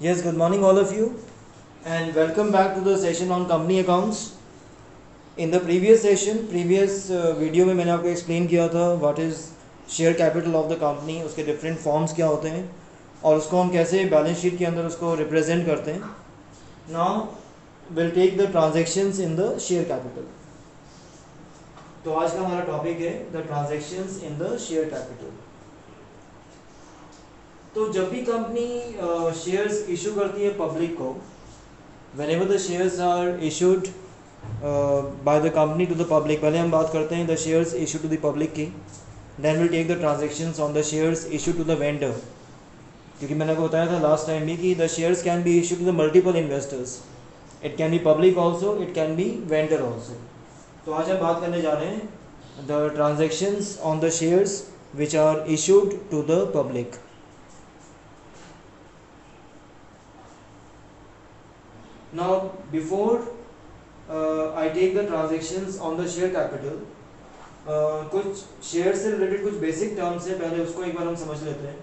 Yes, good morning all of you and welcome back to the session on company accounts. In the previous session, previous video में मैंने आपको explain किया था what is share capital of the company, उसके different forms क्या होते हैं और उसको हम कैसे balance sheet के अंदर उसको represent करते हैं. Now we'll take the transactions in the share capital. तो आज का हमारा टॉपिक है the transactions in the share capital. तो जब भी कंपनी शेयर्स इशू करती है पब्लिक को, whenever the shares are issued by the company to the public, पहले हम बात करते हैं the shares issued to the public की, then we'll take the transactions on the shares issued to the vendor. क्योंकि मैंने आपको बताया था लास्ट टाइम भी कि the shares can be issued to the multiple investors. It can be public also, it can be vendor also. तो आज हम बात करने जा रहे हैं the transactions on the shares which are issued to the public. Now before I take the transactions on the share capital, कुछ share से रिलेटेड कुछ बेसिक टर्म्स है, पहले उसको एक बार हम समझ लेते हैं.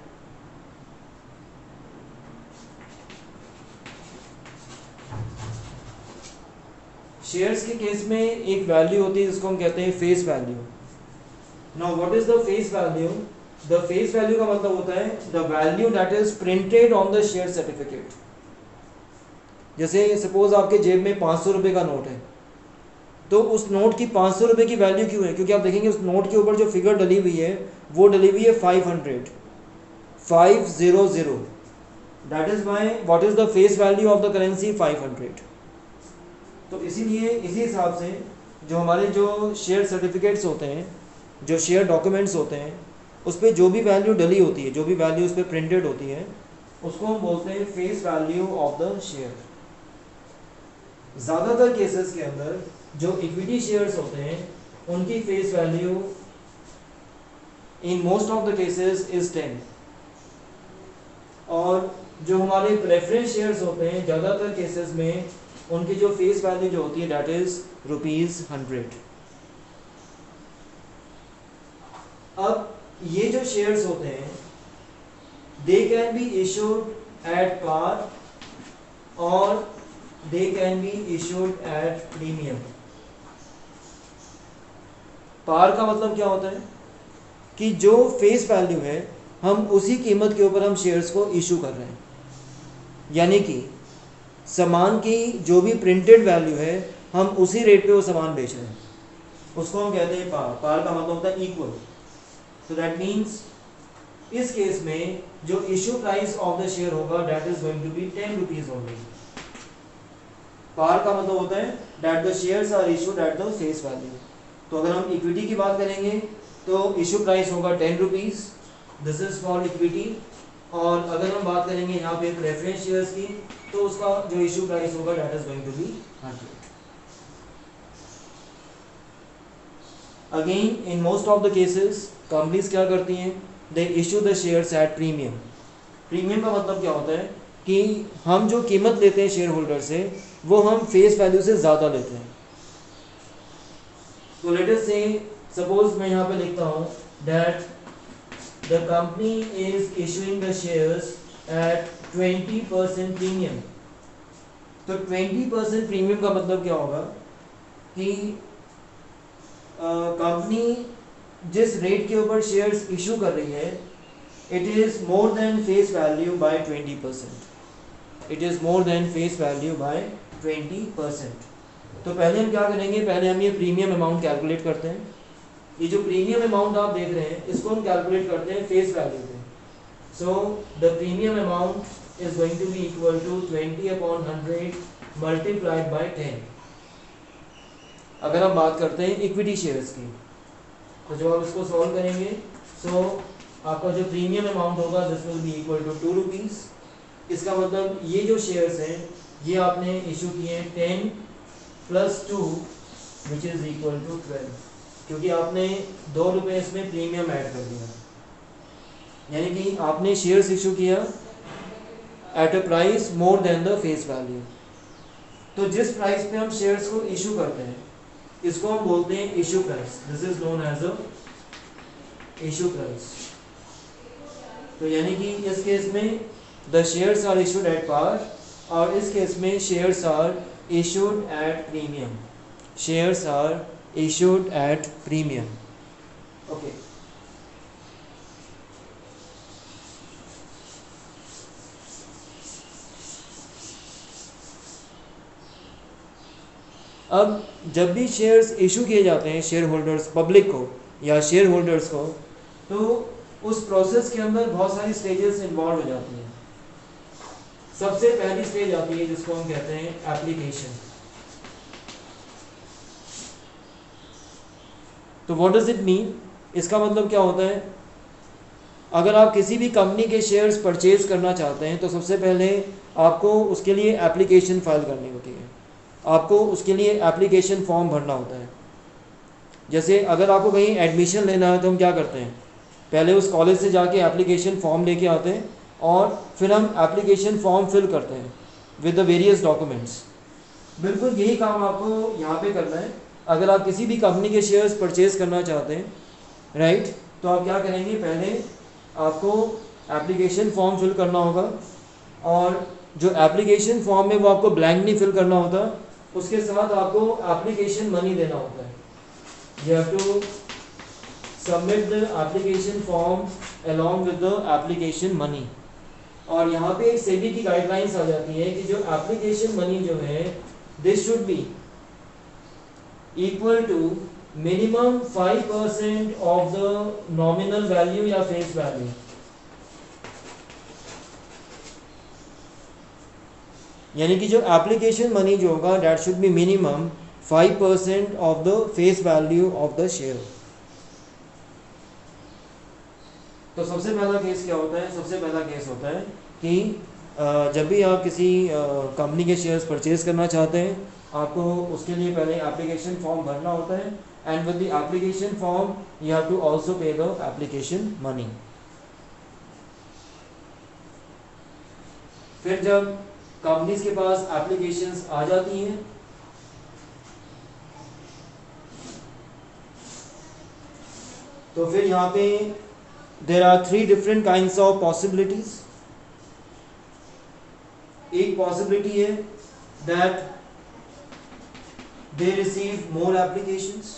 शेयर्स के केस में एक वैल्यू होती है जिसको हम कहते हैं face value. Now what is the face value? The face value का मतलब होता है the value that is printed on the share certificate. जैसे सपोज आपके जेब में 500 रुपये का नोट है, तो उस नोट की 500 रुपये की वैल्यू क्यों है? क्योंकि आप देखेंगे उस नोट के ऊपर जो फिगर डली हुई है वो डली हुई है 500, 500. That is why what is the face value of the currency 500. तो इसीलिए इसी हिसाब से जो हमारे जो शेयर सर्टिफिकेट्स होते हैं, जो शेयर डॉक्यूमेंट्स होते हैं, उस पर जो भी वैल्यू डली होती है, जो भी वैल्यू उस पर प्रिंटेड होती है, उसको हम बोलते हैं face value of the share. ज़्यादातर केसेस के अंदर जो इक्विटी शेयर्स होते हैं उनकी face value in most of the cases is 10, और जो हमारे प्रेफरेंस शेयर्स होते हैं ज़्यादातर केसेस में उनकी जो फेस वैल्यू जो होती है दैट इज ₹100. अब ये जो शेयर्स होते हैं they can be issued at par or they can be issued at premium. पार का मतलब क्या होता है कि जो फेस वैल्यू है हम उसी कीमत के ऊपर हम शेयर्स को इशू कर रहे हैं, यानी कि सामान की जो भी प्रिंटेड वैल्यू है हम उसी रेट पे वो सामान बेच रहे हैं, उसको हम कहते हैं पार. पार का मतलब होता है इक्वल. तो दैट मीन्स इस केस में जो issue price of the share होगा that is going to be 10 rupees only. Par का मतलब होता है that the shares are issued at the face value. तो अगर हम इक्विटी की बात करेंगे तो इशू प्राइस होगा 10 rupees, this is for equity. और अगर हम बात करेंगे यहाँ पे प्रेफरेंस शेयर्स की तो उसका जो इशू प्राइस होगा that is going to be 100. Again in most of the cases companies क्या करती हैं, they issue the shares at premium. Premium का मतलब क्या होता है कि हम जो कीमत लेते हैं शेयर होल्डर से वो हम फेस वैल्यू से ज़्यादा लेते हैं. तो लेट अस से सपोज मैं यहाँ पे लिखता हूँ that the company is issuing the shares eight 20% premium. तो 20% प्रीमियम का मतलब क्या होगा कि कंपनी जिस रेट के ऊपर शेयर्स इशू कर रही है it is more than face value by 20%. It is more than face value by 20%. तो पहले हम क्या करेंगे, पहले हम ये प्रीमियम अमाउंट कैलकुलेट करते हैं. ये जो प्रीमियम अमाउंट आप देख रहे हैं इसको हम कैलकुलेट करते हैं फेस वैल्यू पे. So the premium amount is going to be equal to 20/100 multiplied by 10. अगर हम बात करते हैं इक्विटी शेयर्स की तो जब आप इसको सॉल्व करेंगे सो आपका जो प्रीमियम अमाउंट होगा this will be equal to 2 rupees. इसका मतलब ये जो शेयर्स हैं ये आपने इशू किए 10 + 2 विच इज़ इक्वल टू 12, क्योंकि आपने 2 रुपये इसमें प्रीमियम ऐड कर दिया, यानी कि आपने शेयर्स इशू किया at a price more than the face value. तो जिस प्राइस पे हम शेयर्स को इशू करते हैं इसको हम बोलते हैं issue price. This is known as a issue price. तो यानी कि इस केस में the shares are issued at par, और इस केस में shares are issued at premium, shares are issued at premium. Okay, अब जब भी शेयर्स इशू किए जाते हैं शेयर होल्डर्स, पब्लिक को या शेयर होल्डर्स को, तो उस प्रोसेस के अंदर बहुत सारी स्टेजेस इन्वॉल्व हो जाती हैं। सबसे पहली स्टेज आती है जिसको हम कहते हैं एप्लीकेशन। तो व्हाट डज इट मीन, इसका मतलब क्या होता है, अगर आप किसी भी कंपनी के शेयर्स परचेज करना चाहते हैं तो सबसे पहले आपको उसके लिए एप्लीकेशन फाइल करनी होती है, आपको उसके लिए एप्लीकेशन फॉर्म भरना होता है। जैसे अगर आपको कहीं एडमिशन लेना है तो हम क्या करते हैं, पहले उस कॉलेज से जाके एप्लीकेशन फॉर्म लेके आते हैं और फिर हम एप्लीकेशन फॉर्म फिल करते हैं विद द वेरियस डॉक्यूमेंट्स। बिल्कुल यही काम आपको यहाँ पे करना है। अगर आप किसी भी कंपनी के शेयर्स परचेज करना चाहते हैं, राइट, तो आप क्या करेंगे, पहले आपको एप्लीकेशन फॉर्म फिल करना होगा, और जो एप्लीकेशन फॉर्म है वो आपको ब्लैंक नहीं फिल करना होता, उसके साथ आपको एप्लीकेशन मनी देना होता है। You have to submit the application form along with the application money। और यहाँ पे एक सेबी की गाइडलाइंस आ जाती है कि जो एप्लीकेशन मनी जो है, this should be equal to minimum 5% of the nominal value या फेस वैल्यू। यानी कि जो एप्लीकेशन मनी जो होगा that should be minimum 5% of the face value of the share. तो सबसे पहला केस क्या होता है, सबसे पहला केस होता है कि जब भी आप किसी कंपनी के शेयर्स परचेज करना चाहते हैं, आपको उसके लिए पहले एप्लीकेशन फॉर्म भरना होता है, and with the application form you have to also pay the application money. फिर जब कंपनीज के पास एप्लीकेशंस आ जाती हैं, तो फिर यहाँ पे there are 3 different kinds of possibilities। एक possibility है that they receive more applications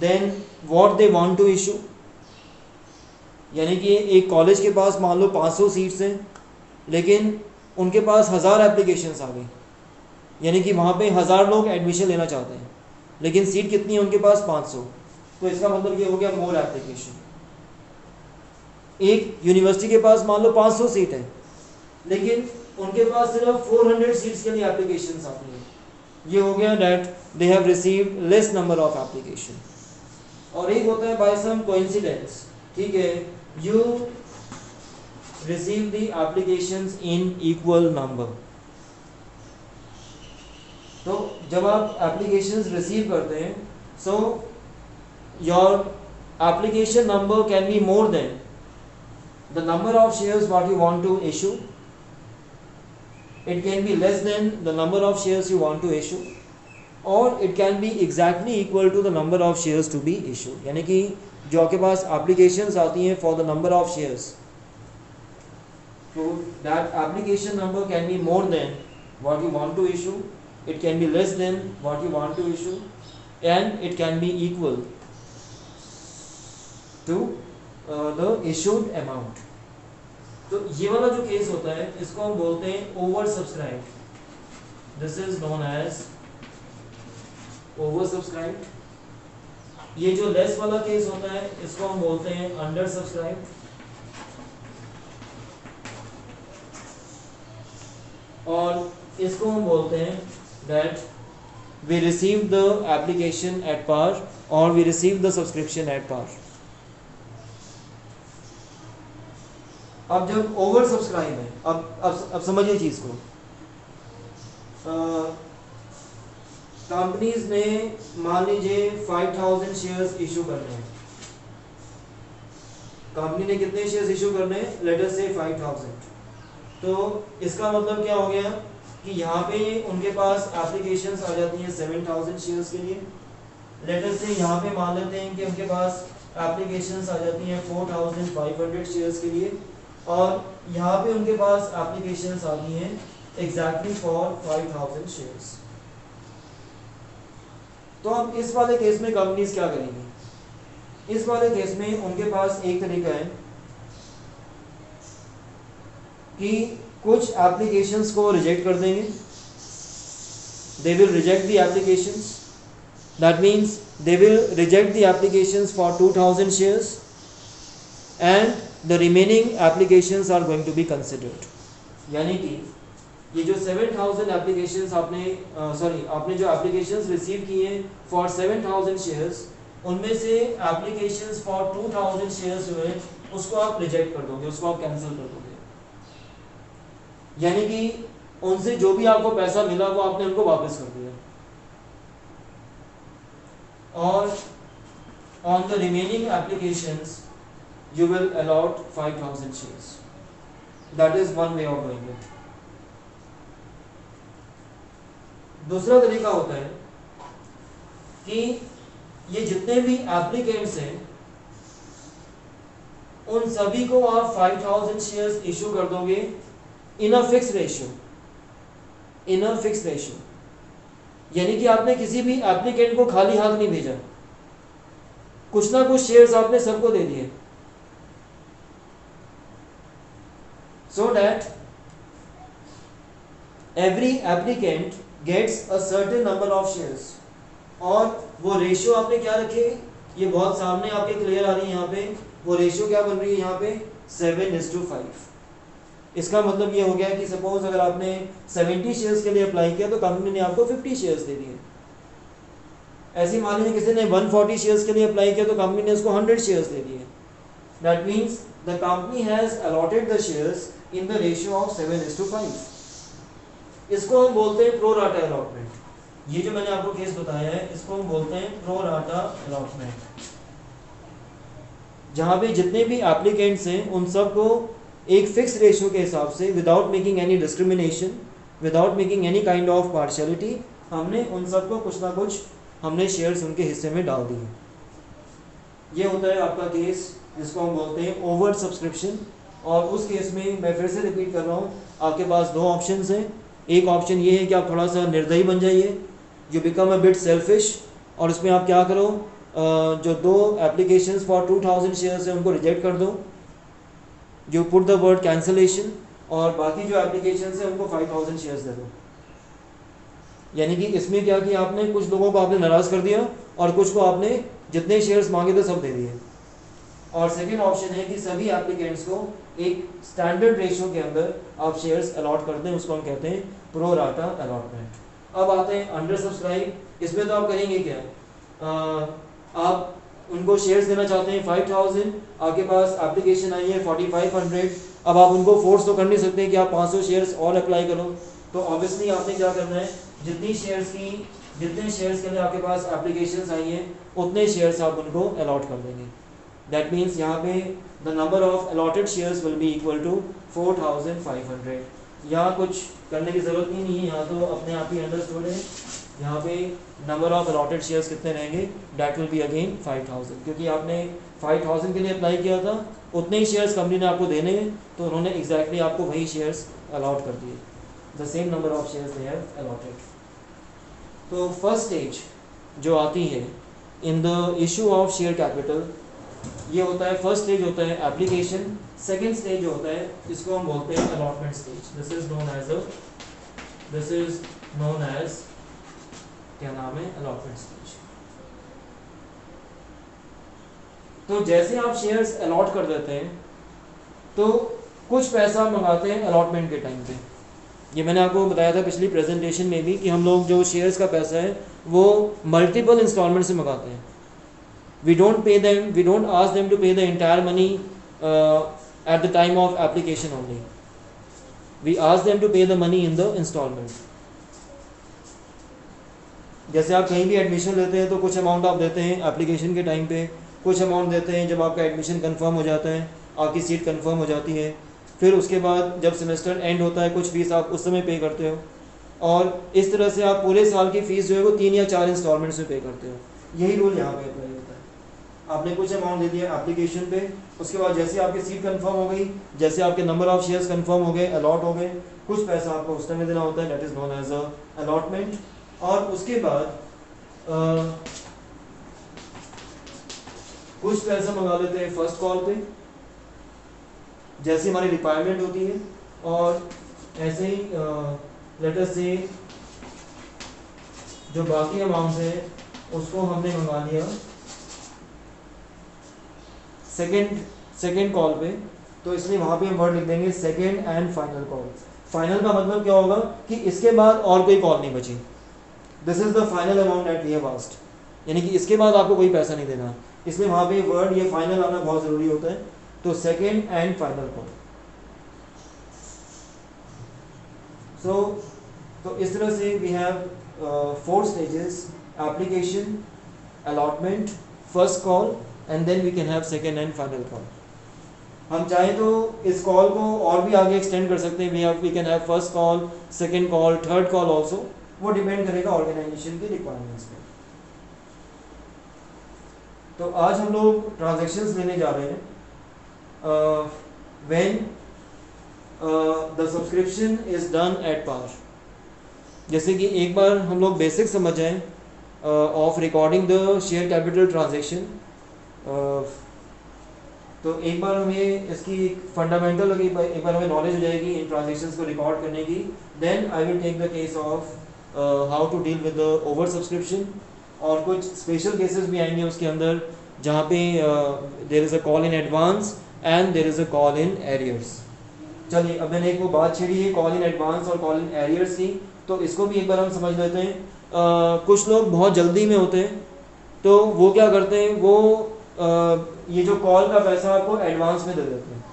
than what they want to issue। यानी कि एक कॉलेज के पास मान लो 500 सीट्स हैं, लेकिन उनके पास 1000 एप्लीकेशंस आ गई, यानी कि वहाँ पे 1000 लोग एडमिशन लेना चाहते हैं, लेकिन सीट कितनी है उनके पास 500, तो इसका मतलब ये हो गया मोर एप्लीकेशन। एक यूनिवर्सिटी के पास मान लो 500 सीट है, लेकिन उनके पास सिर्फ 400 सीट्स के लिए एप्लीकेशंस आती हैं, ये हो गया that they have received less number of application. और एक होता है बाय सम कोइंसिडेंस, ठीक है, you receive the applications in equal number. तो जब आप एप्लीकेशंस रिसीव करते हैं, so your application number can be more than the number of shares what you want to issue, it can be less than the number of shares you want to issue, or it can be exactly equal to the number of shares to be issued। यानी कि जो आपके पास applications आती हैं for the number of shares, so that application number can be more than what you want to issue, it can be less than what you want to issue, and it can be equal to the issued amount। तो ये वाला जो case होता है इसको हम बोलते हैं over subscribe, this is known as over subscribe. ये जो लेस वाला केस होता है इसको हम बोलते हैं अंडर सब्सक्राइब, और इसको हम बोलते हैं that we receive the application at par और we receive the subscription at par. अब जब ओवर सब्सक्राइब है, अब समझिए चीज को, कंपनीज ने मान लीजिए 5000 शेयर्स इशू करने हैं, कंपनी ने कितने शेयर्स इशू करने हैं, लेट अस से 5000। तो इसका मतलब क्या हो गया कि यहाँ पे उनके पास एप्लीकेशंस आ जाती हैं 7000 शेयर्स के लिए। लेट अस से यहाँ पे मान लेते हैं कि उनके पास एप्लीकेशंस आ जाती हैं 4500 शेयर्स के लिए, और यहाँ पे उनके पास एप्लीकेशंस आती हैं एग्जैक्टली फॉर 5000 शेयर्स। तो अब इस वाले केस में कंपनीज क्या करेंगी? इस वाले केस में उनके पास एक तरीका है कि कुछ एप्लीकेशंस को रिजेक्ट कर देंगे। They will reject the applications, that means they will reject the applications for 2000 shares and the remaining applications are going to be considered. यानी कि ये जो 7000 एप्लीकेशंस आपने जो एप्लीकेशंस रिसीव किए फॉर 7000 शेयर्स, उनमें से एप्लीकेशंस फॉर 2000 शेयर्स जो है उसको आप रिजेक्ट कर दोगे, उसको आप कैंसिल कर दोगे। यानी कि उनसे जो भी आपको पैसा मिला वो आपने उनको वापस कर दिया। और on the remaining applications you will allot 5000 shares. That is one way of doing it. दूसरा तरीका होता है कि ये जितने भी एप्लीकेंट्स हैं उन सभी को आप 5000 शेयर्स इशू कर दोगे इन अ फिक्स रेशियो, यानी कि आपने किसी भी एप्लीकेंट को खाली हाथ नहीं भेजा, कुछ ना कुछ शेयर्स आपने सबको दे दिए, so that every applicant gets a certain number of shares। और वो रेशियो आपने क्या रखे, ये बहुत सामने आपके क्लियर आ रही है यहाँ पे, वो रेशियो क्या बन रही है यहाँ पे 7:5। इसका मतलब ये हो गया कि सपोज अगर आपने 70 शेयर्स के लिए अप्लाई किया तो कंपनी ने आपको 50 शेयर्स दे दिए। ऐसी मान लीजिए किसी ने 140 शेयर्स के लिए अप्लाई किया तो कंपनी ने उसको 100 शेयर्स दे दिए। That means the company has allotted the shares in the ratio of 7:5। इसको हम बोलते हैं प्रो राटा अलॉटमेंट। ये जो मैंने आपको केस बताया है इसको हम बोलते हैं प्रो राटा अलॉटमेंट, जहां पे जितने भी एप्लीकेंट्स हैं उन सबको एक फिक्स रेशियो के हिसाब से, without making any discrimination, without making any kind of partiality, हमने उन सबको कुछ ना कुछ हमने शेयर्स उनके हिस्से में डाल दिए। ये होता है आपका केस जिसको हम बोलते हैं ओवर सब्सक्रिप्शन। और उस केस में मैं फिर से रिपीट कर रहा हूँ, आपके पास दो ऑप्शंस हैं। एक ऑप्शन ये है कि आप थोड़ा सा निर्दयी बन जाइए, you become a bit selfish, और इसमें आप क्या करो, जो दो एप्लीकेशंस फॉर 2000 शेयर्स हैं उनको रिजेक्ट कर दो, you put the word cancellation, और बाकी जो एप्लीकेशंस हैं उनको 5000 शेयर्स दे दो। यानी कि इसमें क्या किया आपने, कुछ लोगों को आपने नाराज़ कर दिया और कुछ को आपने जितने शेयर्स मांगे थे सब दे दिए। और सेकेंड ऑप्शन है कि सभी एप्लीकेंट्स को एक स्टैंडर्ड रेशियो के अंदर आप शेयर्स अलॉट करते हैं, उसको हम कहते हैं प्रो राटा अलॉटमेंट। अब आते हैं अंडर सब्सक्राइब। इसमें तो आप करेंगे क्या, आप उनको शेयर्स देना चाहते हैं 5000, आपके पास एप्लीकेशन आई है 4500, अब आप उनको फोर्स तो कर नहीं सकते कि आप 500 शेयर्स और अप्लाई करो। तो ऑब्वियसली आपने क्या करना है, जितने शेयर्स के लिए आपके पास एप्लीकेशंस आई हैं उतने शेयर्स आप उनको अलॉट कर देंगे। दैट मीन्स यहाँ पे the number of allotted shares will be equal to 4500। यहाँ कुछ करने की ज़रूरत ही नहीं है, यहाँ तो अपने आप ही अंडरस्टूड है। यहाँ पे नंबर ऑफ अलॉटेड शेयर्स कितने रहेंगे, दैट विल बी अगेन 5000, क्योंकि आपने 5000 के लिए अप्लाई किया था, उतने ही शेयर्स कंपनी ने आपको देने हैं, तो उन्होंने एग्जैक्टली आपको वही शेयर्स अलॉट कर दिए, the same number of shares they have allotted. तो फर्स्ट स्टेज जो आती है in the issue of share capital, ये होता है फर्स्ट स्टेज होता है एप्लीकेशन। सेकेंड स्टेज जो होता है इसको हम बोलते हैं allotment stage. This is known as क्या नाम है, अलॉटमेंट स्टेज। तो जैसे आप शेयर्स अलॉट कर देते हैं तो कुछ पैसा मंगाते हैं अलॉटमेंट के टाइम पे। ये मैंने आपको बताया था पिछली प्रेजेंटेशन में भी कि हम लोग जो शेयर्स का पैसा है वो मल्टीपल इंस्टॉलमेंट से मंगाते हैं। we don't ask them to pay the entire money at the time of application only. We ask them to pay the money in the installment. जैसे आप कहीं भी एडमिशन लेते हैं तो कुछ अमाउंट आप देते हैं एप्लीकेशन के टाइम पे, कुछ अमाउंट देते हैं जब आपका एडमिशन कंफर्म हो जाता है, आपकी सीट कंफर्म हो जाती है, फिर उसके बाद जब सेमेस्टर एंड होता है कुछ फीस आप उस समय पे करते हो, और इस तरह से आप पूरे साल की फ़ीस जो है वो 3 या 4 इंस्टॉलमेंट्स में पे करते हो। यही रूल यहाँ पे अप्लाई होता है। आपने कुछ अमाउंट दे दिया एप्लीकेशन पे, उसके बाद जैसे आपकी सीट कंफर्म हो गई, जैसे आपके नंबर ऑफ शेयर्स कंफर्म हो गए, अलॉट हो गए, कुछ पैसा आपको उस टाइम में देना होता है, that is known as a allotment. और उसके बाद कुछ पैसा मंगा लेते हैं फर्स्ट कॉल पे जैसे हमारी रिक्वायरमेंट होती है, और ऐसे ही लेट अस से जो बाकी अमाउंट है उसको हमने मंगा लिया सेकेंड कॉल पे, तो इसलिए वहां पे हम वर्ड लिख देंगे second and final call. Final का मतलब क्या होगा कि इसके बाद और कोई कॉल नहीं बची, this is the final amount that we have asked, यानी कि इसके बाद आपको कोई पैसा नहीं देना, इसलिए वहां पे वर्ड ये फाइनल आना बहुत जरूरी होता है। तो सेकेंड एंड फाइनल कॉल। तो इस तरह से we have 4 stages, application, allotment, first call and then we can have second and final call. हम चाहें तो इस कॉल को और भी आगे एक्सटेंड कर सकते हैं, we can have first call, second call, third call also, वो डिपेंड करेगा ऑर्गेनाइजेशन की रिक्वायरमेंट्स पे। तो आज हम लोग ट्रांजैक्शंस लेने जा रहे हैं when the subscription is done at par. जैसे कि एक बार हम लोग बेसिक समझ जाएं of recording the share capital transaction, तो एक बार हमें इसकी फंडामेंटल एक बार हमें नॉलेज हो जाएगी इन ट्रांजैक्शंस को रिकॉर्ड करने की, then I will take the case of how to deal with the over subscription, और कुछ स्पेशल केसेस भी आएंगे उसके अंदर जहाँ पे there is a call in advance and there is a call in arrears. चलिए, अब मैंने एक वो बात छेड़ी है कॉल इन एडवांस और कॉल इन एरियर्स की, तो इसको भी एक बार हम समझ लेते हैं। कुछ लोग बहुत जल्दी में होते हैं, तो वो क्या करते हैं, वो ये जो कॉल का पैसा आपको एडवांस में दे देते हैं,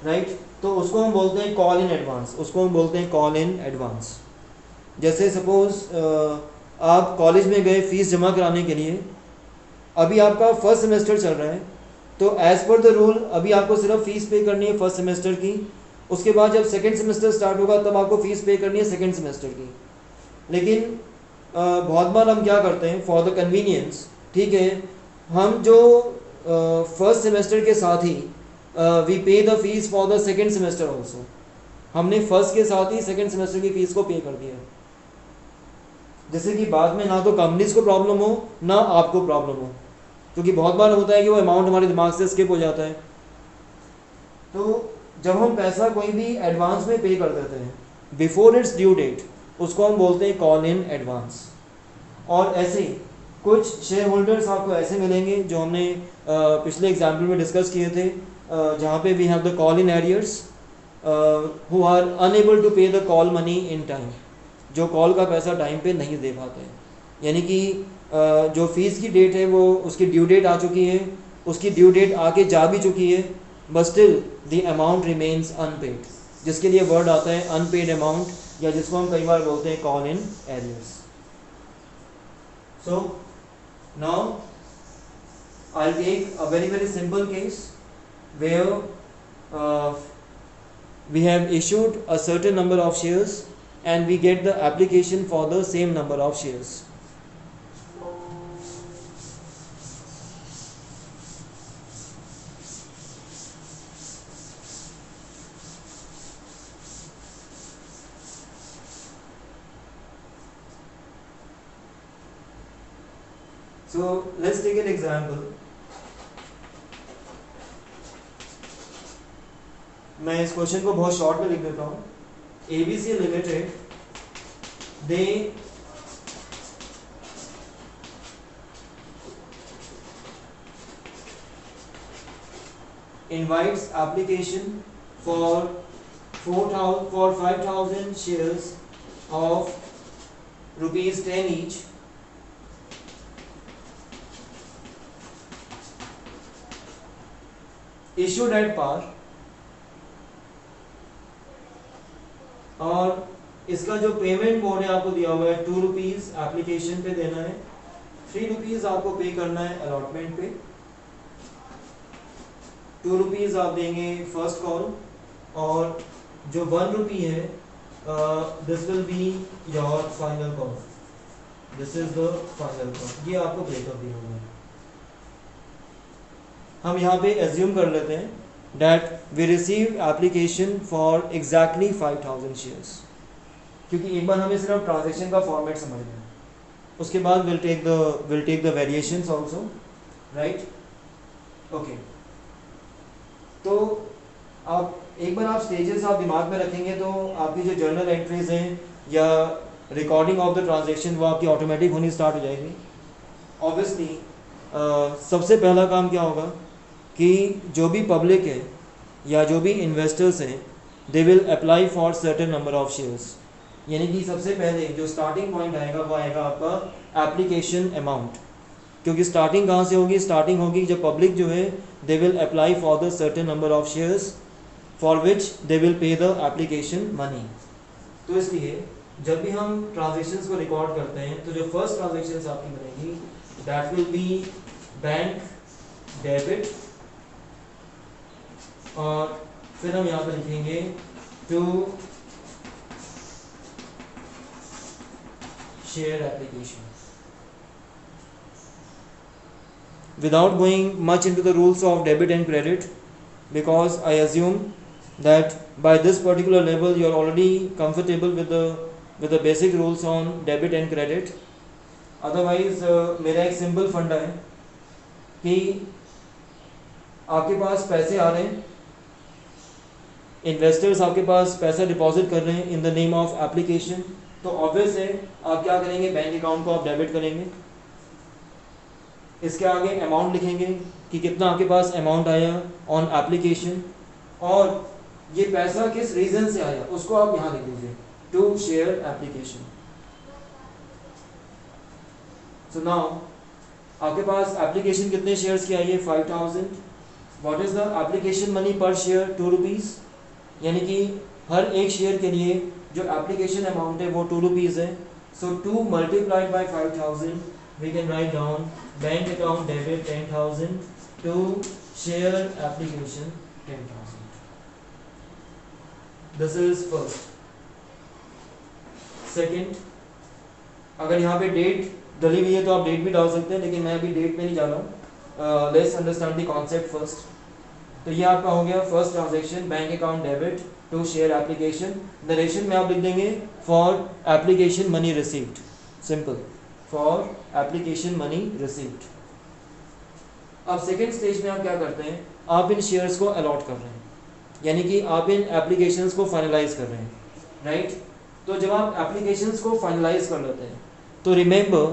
राइट? तो उसको हम बोलते हैं कॉल इन एडवांस, उसको हम बोलते हैं कॉल इन एडवांस। जैसे सपोज आप कॉलेज में गए फीस जमा कराने के लिए, अभी आपका फर्स्ट सेमेस्टर चल रहा है, तो एज पर द रूल अभी आपको सिर्फ फीस पे करनी है फर्स्ट सेमेस्टर की, उसके बाद जब सेकेंड सेमेस्टर स्टार्ट होगा तब आपको फीस पे करनी है सेकेंड सेमेस्टर की। लेकिन बहुत बार हम क्या करते हैं फॉर द कन्वीनियंस, ठीक है, हम जो फर्स्ट सेमेस्टर के साथ ही वी पे the fees for the second semester also, हमने फर्स्ट के साथ ही सेकेंड सेमेस्टर की फीस को पे कर दिया, जैसे कि बाद में ना तो कंपनीज को प्रॉब्लम हो ना आपको प्रॉब्लम हो, क्योंकि बहुत बार होता है कि वो अमाउंट हमारे दिमाग से स्किप हो जाता है। तो जब हम पैसा कोई भी एडवांस में पे कर देते हैं बिफोर इट्स ड्यू डेट, उसको हम बोलते हैं कॉल इन एडवांस। और ऐसे ही कुछ शेयर होल्डर्स आपको ऐसे मिलेंगे जो हमने पिछले एग्जाम्पल में डिस्कस किए थे, जहाँ पे we have the call in arrears who are unable to pay the call money in time, जो कॉल का पैसा टाइम पे नहीं दे पाते हैं, यानी कि जो फीस की डेट है वो उसकी ड्यू डेट आ चुकी है, उसकी ड्यू डेट आके जा भी चुकी है, but still the amount remains unpaid, जिसके लिए वर्ड आता है अनपेड अमाउंट, या जिसको हम कई बार बोलते हैं call in arrears. So now I will take a very simple case where we have issued a certain number of shares and we get the application for the same number of shares. So let's take an example. मैं इस question को बहुत short में लिख देता हूँ। ABC limited they invites application for 5,000 shares of rupees 10 each issued at par, और इसका जो पेमेंट मोड है आपको दिया हुआ है 2 रुपीज़ एप्लीकेशन पे देना है, 3 रुपीज़ आपको पे करना है अलॉटमेंट पे, 2 रुपीज़ आप देंगे फर्स्ट कॉल, और जो 1 रुपी है this will be your final call. This is the final cost. ये आपको ब्रेकअप दिया हुआ है। हम यहाँ पे एज्यूम कर लेते हैं that we receive application for exactly 5000 shares, क्योंकि एक बार हमें सिर्फ ट्रांजेक्शन का फॉर्मेट समझना है, उसके बाद we'll take the variations also, right? Okay. तो आप एक बार आप स्टेजेस आप दिमाग में रखेंगे तो आपकी जो जर्नल एंट्रीज हैं या रिकॉर्डिंग ऑफ द ट्रांजेक्शन वो आपकी ऑटोमेटिक होनी स्टार्ट हो जाएगी। ऑब्वियसली सबसे पहला काम क्या होगा कि जो भी पब्लिक है या जो भी इन्वेस्टर्स हैं they will apply for certain number of shares, यानी कि सबसे पहले जो स्टार्टिंग पॉइंट आएगा वो आएगा आपका एप्लीकेशन अमाउंट, क्योंकि स्टार्टिंग कहाँ से होगी, स्टार्टिंग होगी जब पब्लिक जो है they will apply for the certain number of shares for which they will pay the application money. तो इसलिए जब भी हम ट्रांजेक्शन्स को रिकॉर्ड करते हैं तो जो फर्स्ट ट्रांजेक्शन्स आपकी बनेगी that will be bank debit, और फिर हम यहाँ पर लिखेंगे to share application. Without going much into the rules of debit and credit, because I assume that by this particular level you are already comfortable with the basic rules on debit and credit. Otherwise मेरा एक simple फंडा है कि आपके पास पैसे आ रहे हैं, investors आपके पास पैसा डिपॉजिट कर रहे हैं इन द नेम ऑफ एप्लीकेशन, तो ऑब्वियस है आप क्या करेंगे, बैंक अकाउंट को आप डेबिट करेंगे, इसके आगे अमाउंट लिखेंगे कि कितना आपके पास अमाउंट आया ऑन एप्लीकेशन, और ये पैसा किस रीजन से आया उसको आप यहाँ लिख दीजिए, to share application. So now आपके पास एप्लीकेशन कितने शेयर्स की आई है, 5000। What is the application money per share, 2 rupees, यानी कि हर एक शेयर के लिए जो एप्लीकेशन अमाउंट है वो 2 रुपीज़ है। सो 2 multiplied by 5000 we can write down bank account debit 10,000 to share application 10,000. This is first. Second, अगर यहाँ पे डेट डली हुई है तो आप डेट भी डाल सकते हैं, लेकिन मैं अभी डेट में नहीं जा रहा हूँ। Let's understand the concept first. तो ये आपका हो गया first transaction, bank account debit to share application. Narration में आप लिख देंगे for application money received, simple, for application money received. अब सेकेंड स्टेज में आप क्या करते हैं, आप इन शेयर्स को अलॉट कर रहे हैं, यानी कि आप इन एप्लीकेशंस को फाइनलाइज कर रहे हैं, राइट। तो जब आप एप्लीकेशंस को फाइनलाइज कर लेते हैं तो रिमेंबर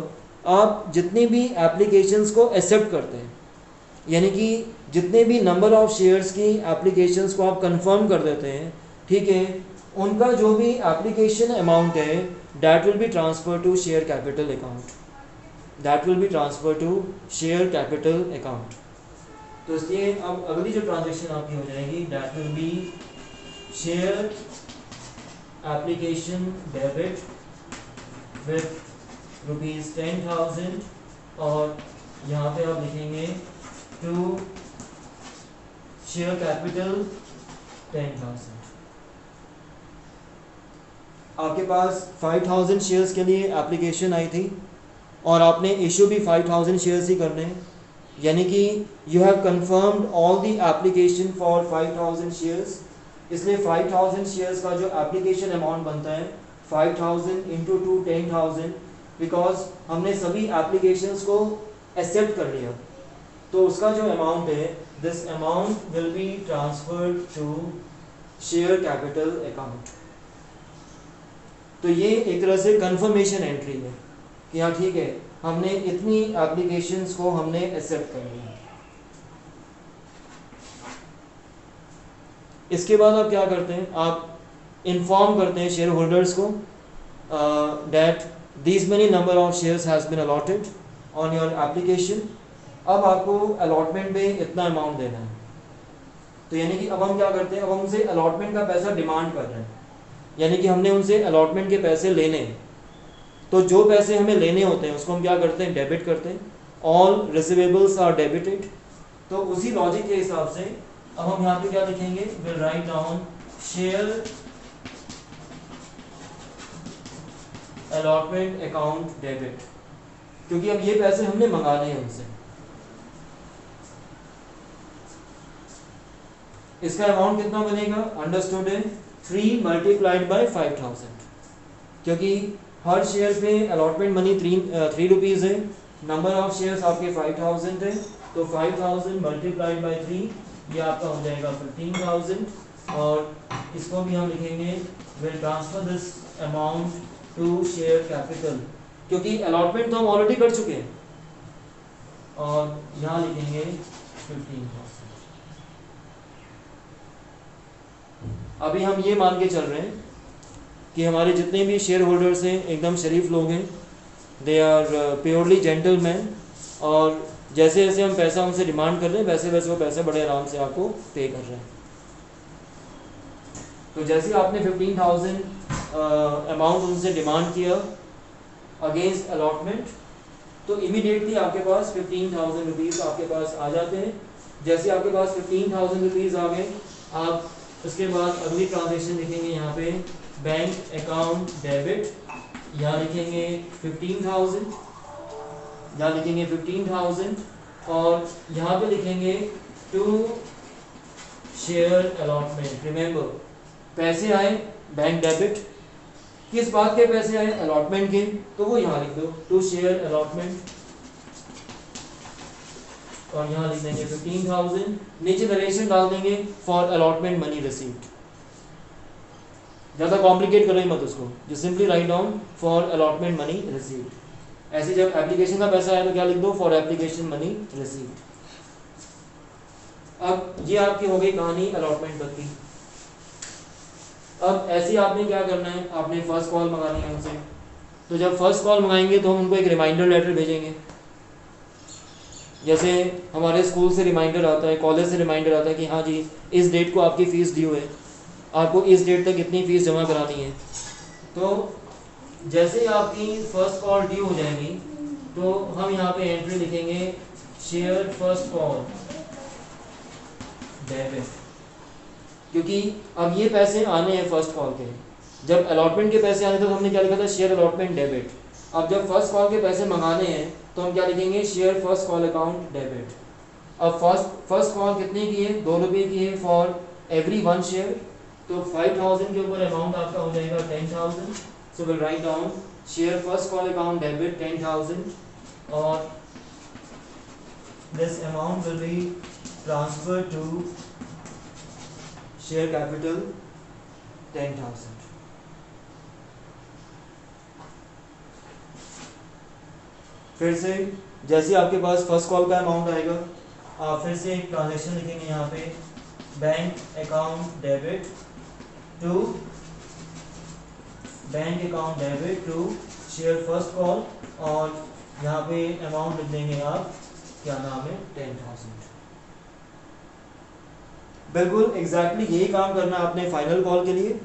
आप जितनी भी एप्लीकेशंस को एक्सेप्ट करते हैं, यानी कि जितने भी नंबर ऑफ शेयर्स की एप्लीकेशंस को आप कंफर्म कर देते हैं, ठीक है, उनका जो भी एप्लीकेशन अमाउंट है that will be transferred to share capital account, that will be transferred to share capital account। तो इसलिए अब अगली जो ट्रांजेक्शन आपकी हो जाएगी that will be share application debit with rupees 10,000, और यहाँ पे आप लिखेंगे to share capital 10,000। आपके पास 5000 शेयर्स के लिए एप्लीकेशन आई थी और आपने इशू भी 5000 शेयर्स ही करने हैं, यानी कि you have confirmed all the application for 5000 shares. इसलिए 5000 शेयर्स का जो एप्लीकेशन अमाउंट बनता है 5000 इंटू 2 10,000, बिकॉज हमने सभी एप्लीकेशंस को एक्सेप्ट कर लिया, तो उसका जो अमाउंट है this amount will be transferred to share capital account. तो ये एक तरह से कंफर्मेशन एंट्री है कि हाँ ठीक है, हमने इतनी एप्लीकेशंस को हमने एक्सेप्ट कर लिया। इसके बाद आप क्या करते हैं, आप इन्फॉर्म करते हैं शेयर होल्डर्स को that this many number of shares has been allotted on your application. अब आपको अलॉटमेंट में इतना अमाउंट देना है, तो यानी कि अब हम क्या करते हैं, अब हम उनसे अलॉटमेंट का पैसा डिमांड कर रहे हैं, यानी कि हमने उनसे अलॉटमेंट के पैसे लेने हैं। तो जो पैसे हमें लेने होते हैं उसको हम क्या करते हैं, डेबिट करते हैं। All receivables are debited. तो उसी लॉजिक के हिसाब से अब हम यहाँ पे क्या लिखेंगे, will write down share allotment account debit. क्योंकि अब ये पैसे हमने मंगाने हैं उनसे। इसका अमाउंट कितना बनेगा, अंडरस्टूड है 3 मल्टीप्लाइड बाय 5000, क्योंकि हर शेयर पे अलॉटमेंट मनी 3 रुपीज़ है, नंबर ऑफ शेयर्स आपके 5000 है, तो 5000 मल्टीप्लाइड बाय 3 ये आपका हो जाएगा 15000, और इसको भी हम लिखेंगे will transfer this amount to share capital, क्योंकि अलॉटमेंट तो हम ऑलरेडी कर चुके हैं, और यहाँ लिखेंगे 15000। अभी हम ये मान के चल रहे हैं कि हमारे जितने भी शेयर होल्डर्स हैं एकदम शरीफ लोग हैं, दे आर प्योरली जेंटलमैन, और जैसे जैसे हम पैसा उनसे डिमांड कर रहे हैं वैसे वैसे वो पैसे बड़े आराम से आपको पे कर रहे हैं। तो जैसे आपने 15000 अमाउंट उनसे डिमांड किया अगेंस्ट अलॉटमेंट, तो इमीडिएटली आपके पास 15000 रुपीज़ आपके पास आ जाते हैं। जैसे आपके पास 15000 रुपीज़ आ गए, आप उसके बाद अगली ट्रांजेक्शन लिखेंगे यहाँ पे बैंक अकाउंट डेबिट, यहाँ लिखेंगे 15000, यहाँ लिखेंगे 15000, और यहाँ पे लिखेंगे टू शेयर अलॉटमेंट। रिमेंबर, पैसे आए बैंक डेबिट, किस बात के पैसे आए, अलॉटमेंट के, तो वो यहाँ लिख दो टू शेयर अलॉटमेंट, और यहाँ लिख देंगे 15000, नीचे नरेशन डाल देंगे फॉर अलॉटमेंट मनी रिसीव्ड। ज़्यादा कॉम्प्लिकेट करो मत उसको, जो simply write down for allotment money received. ऐसे जब एप्लीकेशन का पैसा आया तो क्या लिख दो, फॉर एप्लीकेशन मनी रिसीव्ड। अब ये आपकी हो गई कहानी अलॉटमेंट तक की। अब ऐसे आपने क्या करना है, आपने फर्स्ट कॉल मंगानी है उनसे, तो जब फर्स्ट कॉल मंगाएंगे तो हम उनको एक रिमाइंडर लेटर भेजेंगे। जैसे हमारे स्कूल से रिमाइंडर आता है, कॉलेज से रिमाइंडर आता है कि हाँ जी इस डेट को आपकी फ़ीस ड्यू है, आपको इस डेट तक इतनी फ़ीस जमा करानी है। तो जैसे ही आपकी फ़र्स्ट कॉल ड्यू हो जाएगी तो हम यहाँ पे एंट्री लिखेंगे शेयर फर्स्ट कॉल डेबिट, क्योंकि अब ये पैसे आने हैं फर्स्ट कॉल के। जब अलॉटमेंट के पैसे आने थे तो हमने क्या लिखा था, शेयर अलॉटमेंट डेबिट। अब जब फर्स्ट कॉल के पैसे मंगाने हैं तो हम क्या लिखेंगे, share first call account debit. अब फर्स्ट कॉल कितने की है, 2 रुपये की है फॉर एवरी 1 शेयर, तो 5000 के ऊपर अमाउंट आपका हो जाएगा 10000। So will write down share first call account debit 10000, और this amount will be transfer to share capital 10000। फिर से जैसे आपके पास फर्स्ट कॉल का अमाउंट आएगा, आप फिर से एक ट्रांजेक्शन लिखेंगे यहाँ पे bank account debit to share first call, और यहाँ पे अमाउंट लिख देंगे आप, क्या नाम है, 10000। बिल्कुल एग्जैक्टली यही काम करना है आपने फाइनल कॉल के लिए।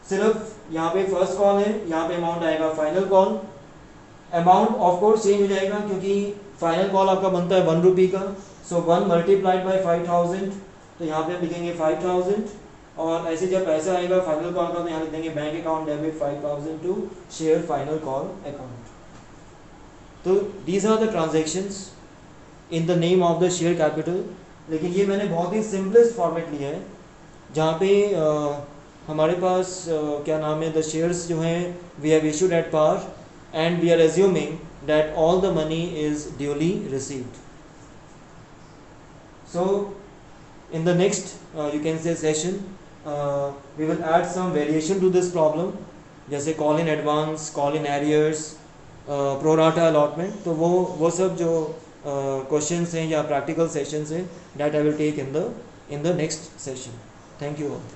सिर्फ यहाँ पे फर्स्ट कॉल है, यहाँ पे अमाउंट आएगा final call. Amount of course change हो जाएगा क्योंकि फाइनल कॉल आपका बनता है 1 रुपये का, सो 1 मल्टीप्लाइड बाय 5000, तो यहाँ पे हम लिखेंगे 5000, और ऐसे जब पैसा आएगा फाइनल कॉल का तो यहाँ लिख देंगे bank account debit 5000 to share final call account. तो these are the transactions in the name of the share capital. लेकिन ये मैंने बहुत ही सिंपलेस्ट फॉर्मेट लिया है, जहाँ पे हमारे पास क्या नाम है, द शेयर्स जो हैं we have issued at par and we are assuming that all the money is duly received. So in the next you can say session we will add some variation to this problem, जैसे call in advance, call in arrears, pro rata allotment। तो वो सब जो questions हैं या practical sessions हैं that I will take in the next session. Thank you all.